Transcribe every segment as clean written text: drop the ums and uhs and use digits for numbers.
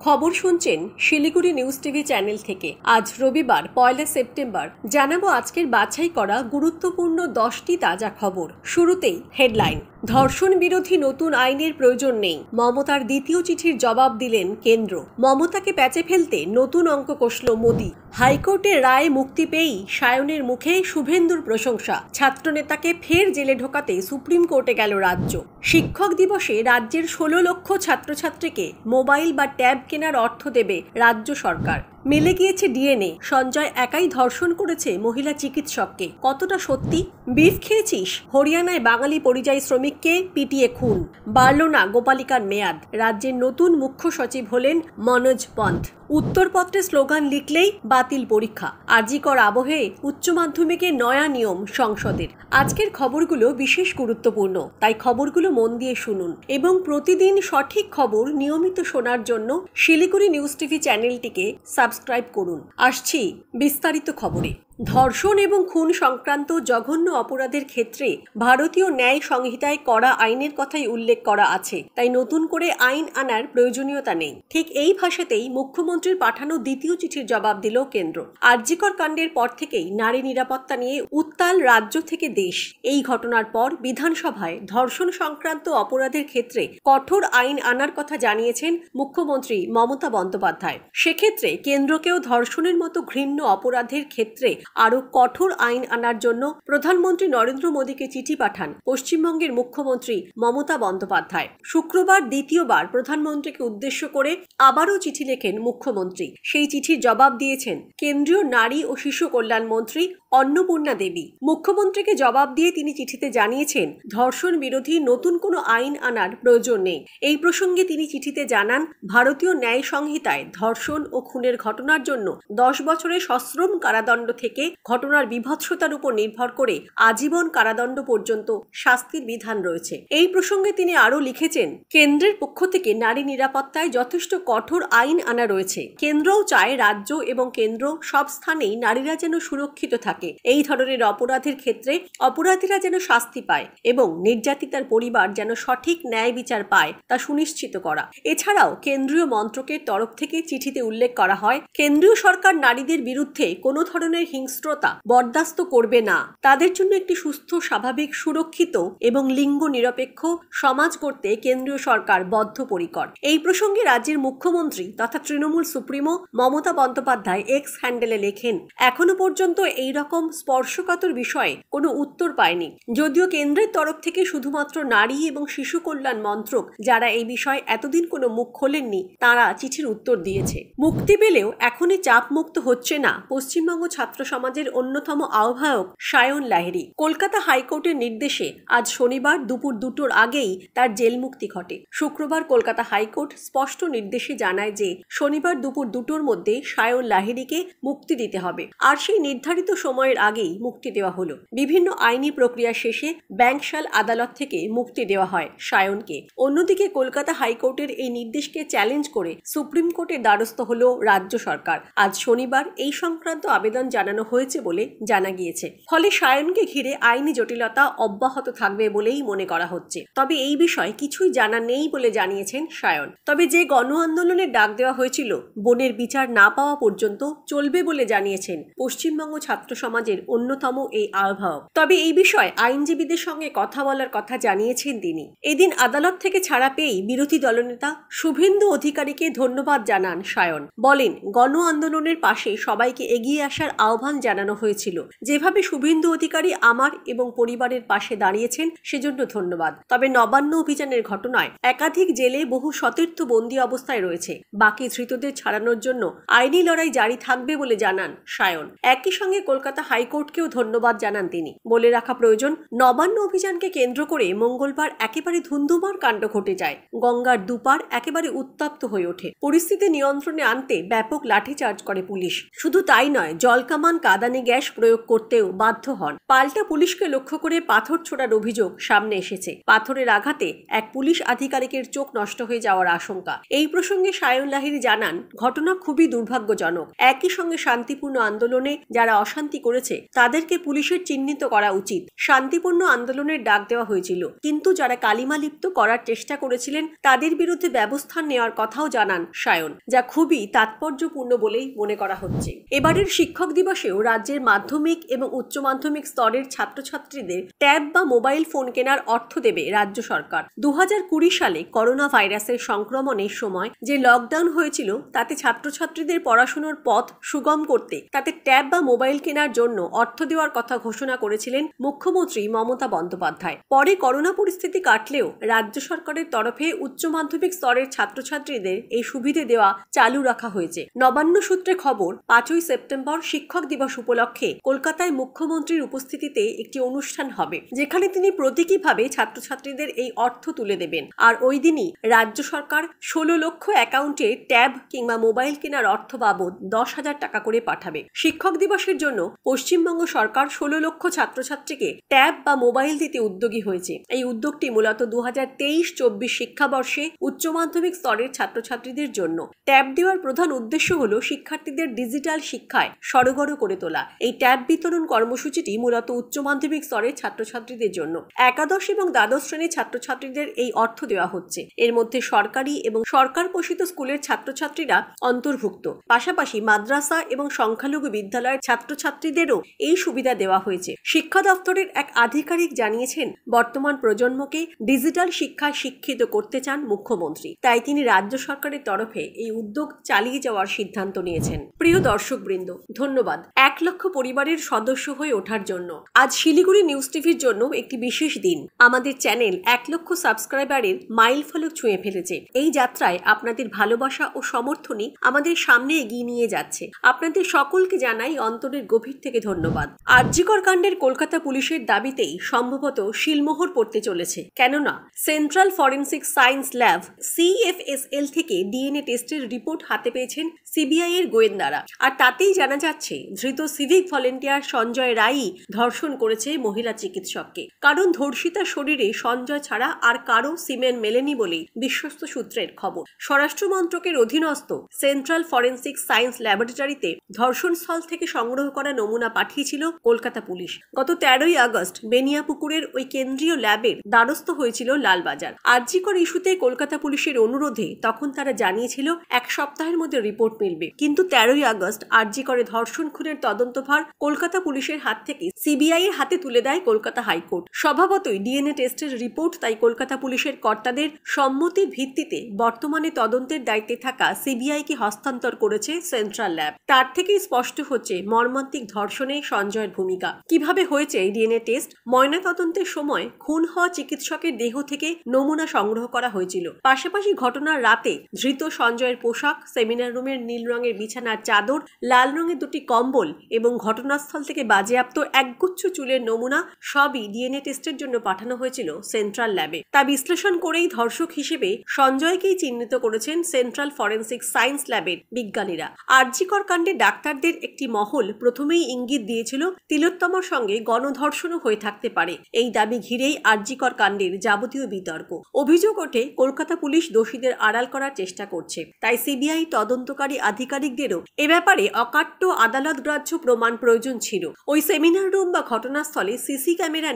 খবর শুনছেন Siliguri news TV channel থেকে। আজ রবিবার 1 সেপ্টেম্বর জানাবো আজকের বাছাই করা গুরুত্বপূর্ণ 10টি তাজা খবর। শুরুতেই হেডলাইন। ধর্ষণ বিরোধী নতুন আইনের প্রয়োজন নেই, মমতার দ্বিতীয় চিঠির জবাব দিলেন কেন্দ্র। মমতাকে প্যাচে ফেলতে নতুন অঙ্ক কষল মোদি। হাইকোর্টের রায়ে মুক্তি পেয়েই সায়নের মুখে শুভেন্দুর প্রশংসা। ছাত্রনেতাকে ফের জেলে ঢোকাতে সুপ্রিম কোর্টে গেল রাজ্য। শিক্ষক দিবসে রাজ্যের 16 লক্ষ ছাত্রছাত্রীকে মোবাইল বা ট্যাব কেনার অর্থ দেবে রাজ্য সরকার। মিলে গিয়েছে ডিএনএ। সঞ্জয় একাই ধর্ষণ করেছে মহিলা চিকিৎসককে। কতটা সত্যি? বিফ খেয়েছিস? হরিয়ানায় বাঙালি পরিযায়ী শ্রমিককে পিটিয়ে খুন। বাড়ল না গোপালিকার মেয়াদ। রাজ্যের নতুন মুখ্য সচিব হলেন মনোজ পন্থ। উত্তরপত্রে স্লোগান লিখলেই বাতিল পরীক্ষা। আরজিকর আবহে উচ্চ মাধ্যমিকে নয়া নিয়ম সংসদের। আজকের খবরগুলো বিশেষ গুরুত্বপূর্ণ, তাই খবরগুলো মন দিয়ে শুনুন এবং প্রতিদিন সঠিক খবর নিয়মিত শোনার জন্য শিলিগুড়ি নিউজ টিভি চ্যানেলটিকে সাবস্ক্রাইব করুন। আসছি বিস্তারিত খবরে। ধর্ষণ এবং খুন সংক্রান্ত জঘন্য অপরাধের ক্ষেত্রে ভারতীয় ন্যায় সংহিতায় করা আইনের কথাই উল্লেখ করা আছে, তাই নতুন করে আইন আনার প্রয়োজনীয়তা নেই। ঠিক এই ভাষাতেই মুখ্যমন্ত্রীর পাঠানো দ্বিতীয় চিঠির জবাব দিল কেন্দ্র। আরজিকর কাণ্ডের পর থেকেই নারী নিরাপত্তা নিয়ে উত্তাল রাজ্য থেকে দেশ। এই ঘটনার পর বিধানসভায় ধর্ষণ সংক্রান্ত অপরাধের ক্ষেত্রে কঠোর আইন আনার কথা জানিয়েছেন মুখ্যমন্ত্রী মমতা বন্দ্যোপাধ্যায়। সেক্ষেত্রে কেন্দ্রকেও ধর্ষণের মতো ঘৃণ্য অপরাধের ক্ষেত্রে আরো কঠোর আইন আনার জন্য প্রধানমন্ত্রী নরেন্দ্র মোদীকে চিঠি পাঠান পশ্চিমবঙ্গের মুখ্যমন্ত্রী মমতা বন্দ্যোপাধ্যায়। শুক্রবার দ্বিতীয়বার প্রধানমন্ত্রীকে উদ্দেশ্য করে আবারও চিঠি লেখেন মুখ্যমন্ত্রী। সেই চিঠির জবাব দিয়েছেন কেন্দ্রীয় নারী ও শিশু কল্যাণ মন্ত্রী অন্নপূর্ণা দেবী। মুখ্যমন্ত্রীকে জবাব দিয়ে তিনি চিঠিতে জানিয়েছেন ধর্ষণ বিরোধী নতুন কোনো আইন আনার প্রয়োজন নেই। এই প্রসঙ্গে তিনি চিঠিতে জানান, ভারতীয় ন্যায় সংহিতায় ধর্ষণ ও খুনের ঘটনার জন্য 10 বছরের সশ্রম কারাদণ্ড থেকে ঘটনার বিভৎসতার উপর নির্ভর করে আজীবন কারাদণ্ড পর্যন্ত শাস্তির বিধান রয়েছে। এই প্রসঙ্গে তিনি আরও লিখেছেন, কেন্দ্রের পক্ষ থেকে নারী নিরাপত্তায় যথেষ্ট কঠোর আইন আনা রয়েছে। কেন্দ্রও চায় রাজ্য এবং কেন্দ্র সব স্থানেই নারীরা যেন সুরক্ষিত থাকে। এই ধরনের অপরাধের ক্ষেত্রে অপরাধীরা যেন শাস্তি পায় এবং নির্যাতিতার পরিবার যেন সঠিক ন্যায় বিচার পায় তা সুনিশ্চিত করা। এছাড়াও কেন্দ্রীয় মন্ত্রকের তরফ থেকে চিঠিতে উল্লেখ করা হয়, কেন্দ্রীয় সরকার নারীদের বিরুদ্ধে কোনো ধরনের হিংস্রতা বরদাস্ত করবে না। তাদের জন্য একটি সুস্থ, স্বাভাবিক, সুরক্ষিত এবং লিঙ্গ নিরপেক্ষ সমাজ করতে কেন্দ্রীয় সরকার বদ্ধপরিকর। এই প্রসঙ্গে রাজ্যের মুখ্যমন্ত্রী তথা তৃণমূল সুপ্রিমো মমতা বন্দ্যোপাধ্যায় এক্স হ্যান্ডেলে লেখেন, এখনো পর্যন্ত এই রকম স্পর্শকাতর বিষয়ে কোনো উত্তর পায়নি। যদিও কেন্দ্রের তরফ থেকে শুধুমাত্র নারী এবং শিশু কল্যাণ মন্ত্রক, যারা এই বিষয়ে এতদিন কোনো মুখ খোলেননি, তারা চিঠির উত্তর দিয়েছে। মুক্তি পেলেও এখনই চাপ মুক্ত হচ্ছে না পশ্চিমবঙ্গ ছাত্র সমাজের অন্যতম আহ্বায়ক সায়ন লাহিড়ী। কলকাতা হাইকোর্টের নির্দেশে আজ শনিবার দুপুর 2টোর আগেই তার জেল মুক্তি ঘটে। শুক্রবার কলকাতা হাইকোর্ট স্পষ্ট নির্দেশে জানায় যে শনিবার দুপুর 2টোর মধ্যে সায়ন লাহিড়ীকে মুক্তি দিতে হবে, আর সেই নির্ধারিত সময়ের আগেই মুক্তি দেওয়া হলো। বিভিন্ন আইনি প্রক্রিয়া শেষে ব্যাংকশাল আদালত থেকে মুক্তি দেওয়া হয় সায়নকে। অন্যদিকে কলকাতা হাইকোর্টের এই নির্দেশকে চ্যালেঞ্জ করে সুপ্রিম কোর্টের দ্বারস্থ হলো রাজ্য সরকার। আজ শনিবার এই সংক্রান্ত আবেদন জানানো হয়েছে বলে জানা গিয়েছে। ফলে সায়নকে ঘিরে আইনি জটিলতা অব্যাহত থাকবে বলেই মনে করা হচ্ছে। তবে এই বিষয়ে কিছুই জানা নেই বলে জানিয়েছেন সায়ন। তবে যে গণ আন্দোলনের ডাক দেওয়া হয়েছিল বোনের বিচার না পাওয়া পর্যন্ত চলবে বলে জানিয়েছেন পশ্চিমবঙ্গ ছাত্র সমাজের অন্যতম এই আহ্বায়ক। তবে এই বিষয়ে আইনজীবীদের সঙ্গে কথা বলার কথা জানিয়েছেন তিনি। এদিন আদালত থেকে ছাড়া পেয়েই বিরোধী দলনেতা শুভেন্দু অধিকারীকে ধন্যবাদ জানান সায়ন। বলেন, গণ আন্দোলনের পাশে সবাইকে এগিয়ে আসার আহ্বান জানানো হয়েছিল। যেভাবে শুভেন্দু অধিকারী আমার এবং পরিবারের পাশে দাঁড়িয়েছেন সেজন্য ধন্যবাদ। তবে নবান্ন অভিযানের ঘটনায় একাধিক জেলে বহু সতীর্থ বন্দী অবস্থায় রয়েছে। বাকি ধৃতদের ছাড়ানোর জন্য আইনি লড়াই জারি থাকবে বলে জানান সায়ন। একই সঙ্গে কলকাতা হাইকোর্টকেও ধন্যবাদ জানান তিনি। বলে রাখা প্রয়োজন, নবান্ন অভিযানকে কেন্দ্র করে মঙ্গলবার একেবারে ধুন্ধুমার কাণ্ড ঘটে যায়। গঙ্গার দুপার একেবারে উত্তপ্ত হয়ে ওঠে। পরিস্থিতি নিয়ন্ত্রণে আনতে ব্যাপক লাঠিচার্জ করে পুলিশ। শুধু তাই নয়, জলকামান কাঁদানে গ্যাস প্রয়োগ করতেও বাধ্য হন। পাল্টা পুলিশকে লক্ষ্য করে পাথর ছোড়ার অভিযোগ সামনে এসেছে। পাথরের আঘাতে এক পুলিশ আধিকারিকের চোখ নষ্ট হয়ে যাওয়ার আশঙ্কা। এই প্রসঙ্গে সায়ন লাহিড়ী জানান, ঘটনা খুবই দুর্ভাগ্যজনক। একই সঙ্গে শান্তিপূর্ণ আন্দোলনে যারা অশান্তি করেছে তাদেরকে পুলিশের চিহ্নিত করা উচিত। শান্তিপূর্ণ আন্দোলনের ডাক দেওয়া হয়েছিল, কিন্তু যারা কালিমা লিপ্ত করার চেষ্টা করেছিলেন তাদের বিরুদ্ধে ব্যবস্থা নেওয়ার কথাও জানান সায়ন, যা খুবই তাৎপর্যপূর্ণ বলেই মনে করা হচ্ছে। এবারের শিক্ষক দিবসেও রাজ্যের মাধ্যমিক এবং উচ্চ মাধ্যমিক স্তরের ছাত্রছাত্রীদের ট্যাব বা মোবাইল ফোন কেনার অর্থ দেবে রাজ্য সরকার। 2020 সালে করোনা ভাইরাসের সংক্রমণের সময় যে লকডাউন হয়েছিল তাতে ছাত্রছাত্রীদের পড়াশোনার পথ সুগম করতে তাতে ট্যাব বা মোবাইল কেনার জন্য অর্থ দেওয়ার কথা ঘোষণা করেছিলেন মুখ্যমন্ত্রী মমতা বন্দ্যোপাধ্যায়। পরে করোনা পরিস্থিতি কাটলেও রাজ্য সরকারের তরফে উচ্চ মাধ্যমিক স্তরের ছাত্রছাত্রীদের এই সুবিধে দেওয়া চালু রাখা হয়েছে। নবান্ন সূত্রে খবর, 5ই সেপ্টেম্বর শিক্ষক দিবস উপলক্ষে কলকাতায় মুখ্যমন্ত্রীর উপস্থিতিতে একটি অনুষ্ঠান হবে, যেখানে তিনি প্রতীকীভাবে ছাত্রছাত্রীদের এই অর্থ তুলে দেবেন। আর ওই দিনই রাজ্য সরকার 16 লক্ষ অ্যাকাউন্টে ট্যাব কিংবা মোবাইল কেনার অর্থ বাবদ 10,000 টাকা করে পাঠাবে। শিক্ষক দিবসের জন্য পশ্চিমবঙ্গ সরকার 16 লক্ষ ছাত্রছাত্রীকে ট্যাব বা মোবাইল দিতে উদ্যোগী হয়েছে। এই উদ্যোগটি মূলত 2023-24 শিক্ষাবর্ষে উচ্চ মাধ্যমিক স্তরের ছাত্রছাত্রীদের জন্য। ট্যাব দেওয়ার প্রধান উদ্দেশ্য হল শিক্ষার্থীদের ডিজিটাল শিক্ষায় সড়গড় করে তোলা। এই ট্যাব বিতরণ কর্মসূচিটি মূলত উচ্চ মাধ্যমিক স্তরের ছাত্রছাত্রীদের জন্য। একাদশ এবং দ্বাদশ শ্রেণীর ছাত্রছাত্রীদের এই অর্থ দেওয়া হচ্ছে। এর মধ্যে সরকারি এবং সরকার পোষিত স্কুলের ছাত্রছাত্রীরা অন্তর্ভুক্ত। পাশাপাশি মাদ্রাসা এবং সংখ্যালঘু বিদ্যালয়ের ছাত্রছাত্রীদেরও এই সুবিধা দেওয়া হয়েছে। শিক্ষা দপ্তরের এক আধিকারিক জানিয়েছেন, বর্তমান প্রজন্মকে ডিজিটাল শিক্ষায় শিক্ষিত করতে চান মুখ্যমন্ত্রী, তাই তিনি রাজ্য সরকারের তরফে এই উদ্যোগ চালিয়ে যাওয়ার সিদ্ধান্ত নিয়েছেন। প্রিয় দর্শকবৃন্দ, ধন্যবাদ 1 লক্ষ পরিবারের সদস্য হয়ে ওঠার জন্য। আজ শিলিগুড়ি নিউজ টিভির জন্য একটি বিশেষ দিন। আমাদের চ্যানেল 1 লক্ষ সাবস্ক্রাইবারের মাইল ফলক ছুঁয়ে ফেলেছে। এই যাত্রায় আপনাদের ভালোবাসা ও সমর্থনই আমাদের সামনে এগিয়ে নিয়ে যাচ্ছে। আপনাদের সকলকে জানাই অন্তরের গভীর থেকে ধন্যবাদ। আরজিকর কাণ্ডের কলকাতা পুলিশের দাবিতেই সম্ভবত শিলমোহর পড়তে চলেছে, কেননা central forensic science lab CFSL থেকে ডিএনএ টেস্টের রিপোর্ট হাতে পেয়েছেন সিবিআই এর গোয়েন্দারা। আর তাতেই জানা যাচ্ছে ধৃত সিভিক ভলেন্টিয়ার সঞ্জয় রায়ই ধর্ষণ করেছে মহিলা চিকিৎসককে। কারণ ধর্ষিতার শরীরে সঞ্জয় ছাড়া আর কারো সিমেন্ট মেলেনি বলেই বিশ্বস্ত সূত্রের খবর। স্বরাষ্ট্র মন্ত্রকের অধীনস্থ সেন্ট্রাল ফরেন্সিক সায়েন্স ল্যাবরেটরিতে ধর্ষণস্থল থেকে সংগ্রহ করা নমুনা পাঠিয়েছিল কলকাতা পুলিশ। গত 13ই আগস্ট বেনিয়াপুকুরের ওই কেন্দ্রীয় ল্যাবের দ্বারস্থ হয়েছিল লালবাজার। আরজিকর ইস্যুতে কলকাতা পুলিশের অনুরোধে তখন তারা জানিয়েছিল 1 সপ্তাহের মধ্যে রিপোর্ট মিলবে, কিন্তু 13ই আগস্ট আরজিকরে ধর্ষণ খুনের তদন্তভার কলকাতা পুলিশের হাত থেকে সিবিআই এর হাতে তুলে দেয় কলকাতা হাইকোর্ট। স্বভাবতই ডিএনএ টেস্টের রিপোর্ট তাই কলকাতা পুলিশের কর্তাদের সম্মতির ভিত্তিতে বর্তমানে তদন্তের দায়িত্বে থাকা সিবিআইকে হস্তান্তর করেছে সেন্ট্রাল ল্যাব। তার থেকেই স্পষ্ট হচ্ছে মর্মান্তিক ধর্ষণে সঞ্জয়ের ভূমিকা। কিভাবে হয়েছে এই ডিএনএ টেস্ট? ময়নাতদন্তের সময় খুন হওয়া চিকিৎসকের দেহ থেকে নমুনা সংগ্রহ করা হয়েছিল। পাশাপাশি ঘটনার রাতে ধৃত সঞ্জয়ের পোশাক, সেমিনার রুমের নীল রঙের বিছানার চাদর, লাল রঙের 2টি কম্বল এবং ঘটনাস্থল থেকে বাজেয়াপ্ত একগুচ্ছ চুলের নমুনা সবই ডিএনএ টেস্টের জন্য পাঠানো হয়েছিল সেন্ট্রাল ল্যাবে। তা বিশ্লেষণ করেই ধর্ষক হিসেবে সঞ্জয়কেই চিহ্নিত করেছেন সেন্ট্রাল ফরেন্সিক সায়েন্স ল্যাবের বিজ্ঞানীরা। আরজিকর কাণ্ডে ডাক্তারদের একটি মহল প্রথমেই ইঙ্গিত দিয়েছিল তিলোত্তমার সঙ্গে গণধর্ষণও হয়ে থাকতে পারে। এই দাবি ঘিরেই আরজিকর কাণ্ডের যাবতীয় বিতর্ক। অভিযোগ ওঠে কলকাতা পুলিশ দোষীদের আড়াল করার চেষ্টা করছে, তাই সিবিআই তদন্তকারী আধিকারিকদেরও এ ব্যাপারে অকাট্য আদালত গ্রাহ্য প্রমাণ প্রয়োজন ছিল। ওই সেমিনার রুম বা ঘটনাস্থলে সিসি ক্যামেরা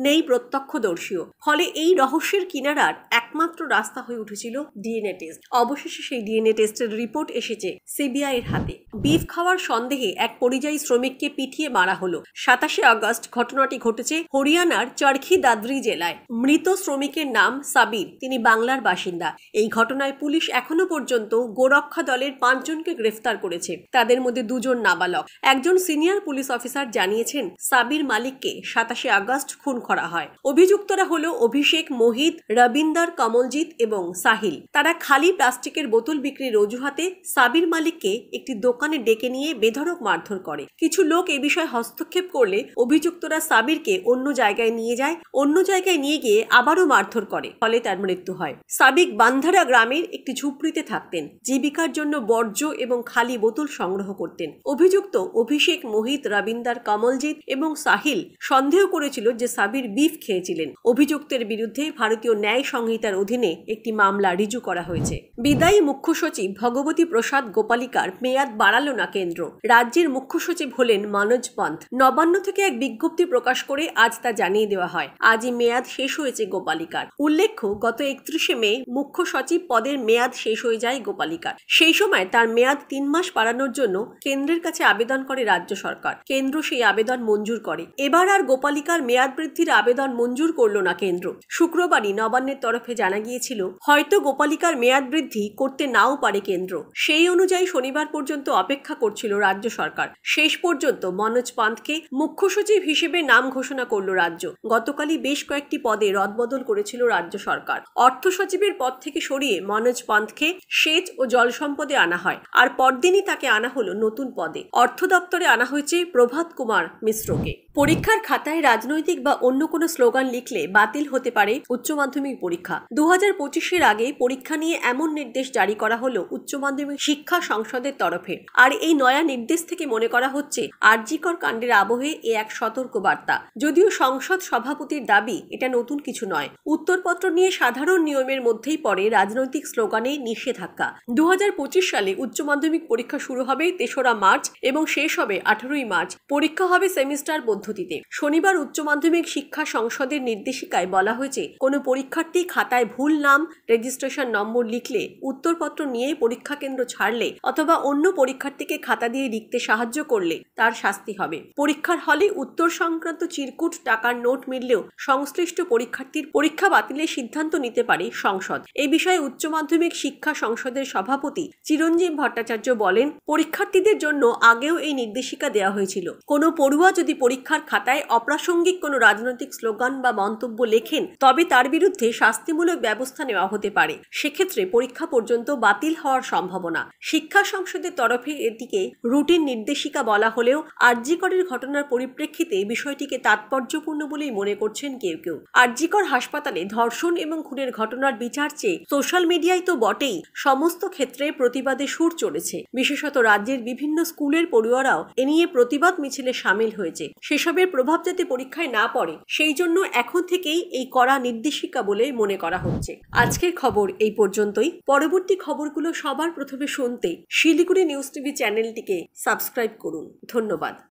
নেই প্রত্যক্ষদর্শীও। ফলে এই রহস্যের কিনারার একমাত্র রাস্তা হয়ে উঠেছিল ডিএনএ টেস্ট। অবশেষে সেই ডিএনএ টেস্টের রিপোর্ট এসেছে সিবিআই এর হাতে। বিফ খাওয়ার সন্দেহে এক পরিযায়ী শ্রমিককে পিটিয়ে মারা হলো। 27শে আগস্ট ঘটনাটি ঘটেছে হরিয়ানার চরখি দাদরি জেলায়। মৃত শ্রমিকের নাম সাবির, তিনি বাংলার বাসিন্দা। এই ঘটনায় পুলিশ এখনো পর্যন্ত গোরক্ষা দলের 5 জনকে গ্রেফতার করেছে। তাদের মধ্যে 2 জন নাবালক। একজন সিনিয়র পুলিশ অফিসার জানিয়েছেন সাবির মালিককে 27শে আগস্ট খুন করা হয়। অভিযুক্তরা হলো অভিষেক, মোহিত, রবিন্দর, কমলজিৎ এবং সাহিল। তারা খালি প্লাস্টিকের বোতল বিক্রির অজুহাতে সাবির মালিককে একটি দোকানে ডেকে নিয়ে বেধড়ক মারধর করে। কিছু লোক এ বিষয়ে হস্তক্ষেপ করলে অভিযুক্তরা সাবিরকে অন্য জায়গায় নিয়ে গিয়ে আবারও মারধর করে, ফলে তার মৃত্যু হয়। সাবিক বান্ধারা গ্রামের একটি ঝুপড়িতে থাকতেন। জীবিকার জন্য বর্জ্য এবং খালি বোতল সংগ্রহ করতেন। অভিযুক্ত অভিষেক, মোহিত, রবিন্দর, কমলজিৎ এবং সাহিল সন্দেহ করেছিল যে সাবির বিফ খেয়েছিলেন। অভিযুক্তের বিরুদ্ধে ভারতীয় ন্যায় সংহিতার অধীনে একটি মামলা রিজু করা হয়েছে। বিদায়ী মুখ্য সচিব ভগবতী প্রসাদ গোপালিকার মেয়াদ বাড়ালো না কেন্দ্র। রাজ্যের মুখ্য সচিব হলেন মনোজ পন্থ। নবান্ন থেকে এক বিজ্ঞপ্তি প্রকাশ করে আজ তা জানিয়ে দেওয়া হয়। আজই মেয়াদ শেষ হয়েছে গোপালিকার। উল্লেখ্য, গত 31শে মে মুখ্য সচিব পদের মেয়াদ শেষ হয়ে যায় গোপালিকার। সেই সময় তার মেয়াদ 3 মাস বাড়ানোর জন্য কেন্দ্রের কাছে আবেদন করে রাজ্য সরকার। কেন্দ্র সেই আবেদন মঞ্জুর করে। এবার আর গোপালিকার মেয়াদ বৃদ্ধির আবেদন মঞ্জুর করল না কেন্দ্র। শুক্রবারই নবান্নের তরফে জানা গিয়েছিল হয়তো গোপালিকার মেয়াদ বৃদ্ধি করতে নাও পারে কেন্দ্র। সেই অনুযায়ী শনিবার পর্যন্ত অপেক্ষা করছিল রাজ্য সরকার। শেষ পর্যন্ত মনোজ পন্থকে মুখ্য সচিব হিসেবে নাম ঘোষণা করল রাজ্য। গতকালই বেশ কয়েকটি পদে রদবদল করেছিল রাজ্য সরকার। অর্থ সচিবের পদ থেকে সরিয়ে মনোজ পন্থকে সেচ ও জল সম্পদে আনা হয়, আর পরদিনই তাকে আনা হলো নতুন পদে। অর্থ দপ্তরে আনা হয়েছে প্রভাত কুমার মিশ্রকে। পরীক্ষার খাতায় রাজনৈতিক বা অন্য কোনো স্লোগান লিখলে বাতিল হতে পারে উচ্চ মাধ্যমিক পরীক্ষা। 2025-এর আগে পরীক্ষা নিয়ে এমন নির্দেশ জারি করা হলো উচ্চ মাধ্যমিক শিক্ষা সংসদের তরফে। আর এই নয়া নির্দেশ থেকে মনে করা হচ্ছে আরজিকর কাণ্ডের আবহে এ এক সতর্ক বার্তা। যদিও সংসদ সভাপতির দাবি এটা নতুন কিছু নয়। উত্তরপত্র নিয়ে সাধারণ নিয়মের মধ্যেই পড়ে রাজনৈতিক স্লোগানে নিষেধাজ্ঞা। 2025 সালে উচ্চ মাধ্যমিক পরীক্ষা শুরু হবে 3রা মার্চ এবং শেষ হবে 18ই মার্চ। পরীক্ষা হবে সেমিস্টার পদ্ধতিতে। শনিবার উচ্চ মাধ্যমিক শিক্ষা সংসদের নির্দেশিকায় বলা হয়েছে, কোনো পরীক্ষার্থী খাতায় ভুল নাম, রেজিস্ট্রেশন নম্বর লিখলে, উত্তরপত্র নিয়ে পরীক্ষা কেন্দ্র ছাড়লে অথবা অন্য পরীক্ষার্থীকে খাতা দিয়ে লিখতে সাহায্য করলে তার শাস্তি হবে। পরীক্ষার হলে উত্তর সংক্রান্ত চিরকুট, টাকার নোট মিললেও সংশ্লিষ্ট পরীক্ষার্থীর পরীক্ষা বাতিলের সিদ্ধান্ত নিতে পারে সংসদ। এই বিষয়ে উচ্চ মাধ্যমিক শিক্ষা সংসদের সভাপতি চিরঞ্জীব ভট্টাচার্য বলেন, পরীক্ষার্থীদের জন্য আগেও এই নির্দেশিকা দেওয়া হয়েছিল। কোনো পড়ুয়া যদি পরীক্ষার খাতায় অপ্রাসঙ্গিক কোনো রাজনৈতিক স্লোগান বা মন্তব্য লেখেন, তবে তার বিরুদ্ধে শাস্তিমূলক ব্যবস্থা নেওয়া হতে পারে। সেক্ষেত্রে পরীক্ষা পর্যন্ত বাতিল হওয়ার সম্ভাবনা। শিক্ষা সংসদের তরফে এটিকে রুটিন নির্দেশিকা বলা হলেও আরজিকরের ঘটনার পরিপ্রেক্ষিতে বিষয়টিকে তাৎপর্যপূর্ণ বলেই মনে করছেন কেউ কেউ। আরজিকর হাসপাতালে ধর্ষণ এবং খুনের ঘটনার বিচার চেয়ে সোশ্যাল মিডিয়ায় তো বটেই, সমস্ত ক্ষেত্রে প্রতিবাদে সুর চলেছে। বিশেষত রাজ্যের বিভিন্ন স্কুলের পড়ুয়ারাও এ নিয়ে প্রতিবাদ মিছিলে সামিল হয়েছে। সেসবের প্রভাব যাতে পরীক্ষায় না পড়ে, সেই জন্য এখন থেকেই এই কড়া নির্দেশিকা বলে মনে করা হচ্ছে। আজকের খবর এই পর্যন্তই। পরবর্তী খবরগুলো সবার প্রথমে শুনতে শিলিগুড়ি নিউজ টিভি চ্যানেলটিকে সাবস্ক্রাইব করুন। ধন্যবাদ।